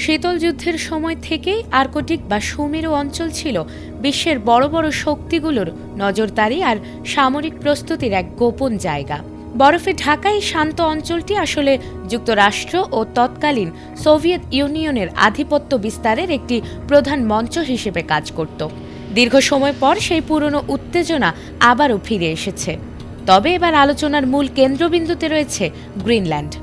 শীতল যুদ্ধের সময় থেকেই আর্কটিক বা সুমেরু অঞ্চল ছিল বিশ্বের বড় বড় শক্তিগুলোর নজরদারি আর সামরিক প্রস্তুতির এক গোপন জায়গা। বরফে ঢাকা এই শান্ত অঞ্চলটি আসলে যুক্তরাষ্ট্র ও তৎকালীন সোভিয়েত ইউনিয়নের আধিপত্য বিস্তারের একটি প্রধান মঞ্চ হিসেবে কাজ করত। দীর্ঘ সময় পর সেই পুরনো উত্তেজনা আবারও ফিরে এসেছে। তবে এবার আলোচনার মূল কেন্দ্রবিন্দুতে রয়েছে গ্রিনল্যান্ড।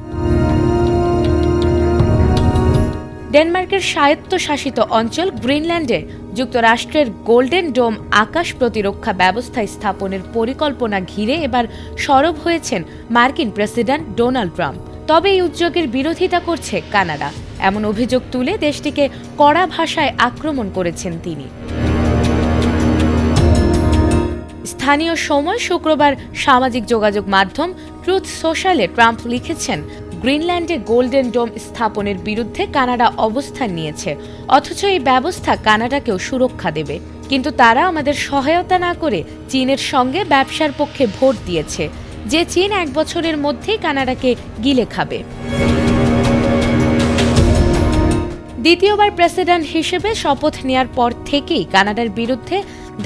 ডেনমার্কের স্বায়ত্তশাসিত অঞ্চল গ্রিনল্যান্ডে যুক্তরাষ্ট্রের গোল্ডেন ডোম আকাশ প্রতিরক্ষা ব্যবস্থা স্থাপনের পরিকল্পনা ঘিরে এবার সরব হয়েছেন মার্কিন প্রেসিডেন্ট ডোনাল্ড ট্রাম্প। তবে এই উদ্যোগের বিরোধিতা করছে কানাডা। এমন অভিযোগ তুলে দেশটিকে কড়া ভাষায় আক্রমণ করেছেন তিনি। স্থানীয় সময় শুক্রবার সামাজিক যোগাযোগ মাধ্যম ট্রুথ সোশ্যালে ট্রাম্প লিখেছেন, গ্রিনল্যান্ডে গোল্ডেন ডোম স্থাপনের বিরুদ্ধে কানাডা অবস্থান নিয়েছে, অথচ এই ব্যবস্থা কানাডাকেও সুরক্ষা দেবে। কিন্তু তারা আমাদের সহায়তা না করে চীনের সঙ্গে ব্যবসার পক্ষে ভোট দিয়েছে, যে চীন 1 বছরের মধ্যেই কানাডাকে গিলে খাবে। দ্বিতীয়বার প্রেসিডেন্ট হিসেবে শপথ নেয়ার পর থেকেই কানাডার বিরুদ্ধে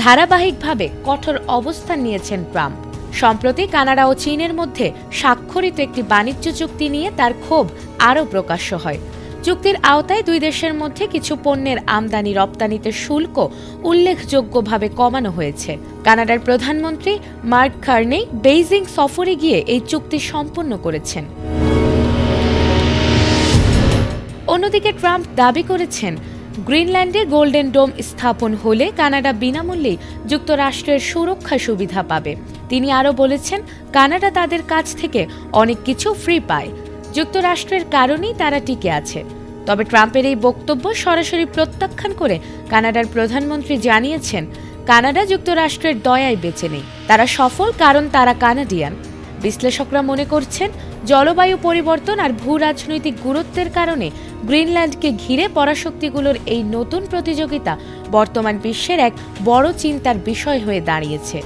ধারাবাহিকভাবে কঠোর অবস্থান নিয়েছেন ট্রাম্প। সম্প্রতি কানাডা ও চীনের মধ্যে স্বাক্ষরিত একটি বাণিজ্য চুক্তি নিয়ে তার ক্ষোভ আরও প্রকাশ্য হয়। চুক্তির আওতায় দুই দেশের মধ্যে কিছু পণ্যের আমদানি রপ্তানিতে শুল্ক উল্লেখযোগ্যভাবে কমানো হয়েছে। কানাডার প্রধানমন্ত্রী মার্ক কার্নি বেইজিং সফরে গিয়ে এই চুক্তি সম্পন্ন করেছেন। অন্যদিকে ট্রাম্প দাবি করেছেন, গ্রিনল্যান্ডে গোল্ডেন ডোম স্থাপন হলে কানাডা বিনামূল্যে যুক্তরাষ্ট্রের সুরক্ষা সুবিধা পাবে। তিনি আরও বলেছেন, কানাডা তাদের কাছ থেকে অনেক কিছু ফ্রি পায়, যুক্তরাষ্ট্রের কারণেই তারা টিকে আছে। তবে ট্রাম্পের এই বক্তব্য সরাসরি প্রত্যাখ্যান করে কানাডার প্রধানমন্ত্রী জানিয়েছেন, কানাডা যুক্তরাষ্ট্রের দয়ায় বেঁচে নেই, তারা সফল কারণ তারা কানাডিয়ান। বিশ্লেষকরা মনে করছেন, জলবায়ু পরিবর্তন আর ভূ রাজনৈতিক গুরুত্বের কারণে গ্রিনল্যান্ডকে ঘিরে পরাশক্তিগুলোর এই নতুন প্রতিযোগিতা বর্তমান বিশ্বের এক বড় চিন্তার বিষয় হয়ে দাঁড়িয়েছে।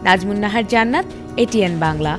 নাজমুন নাহার জান্নাত, এটিএন বাংলা।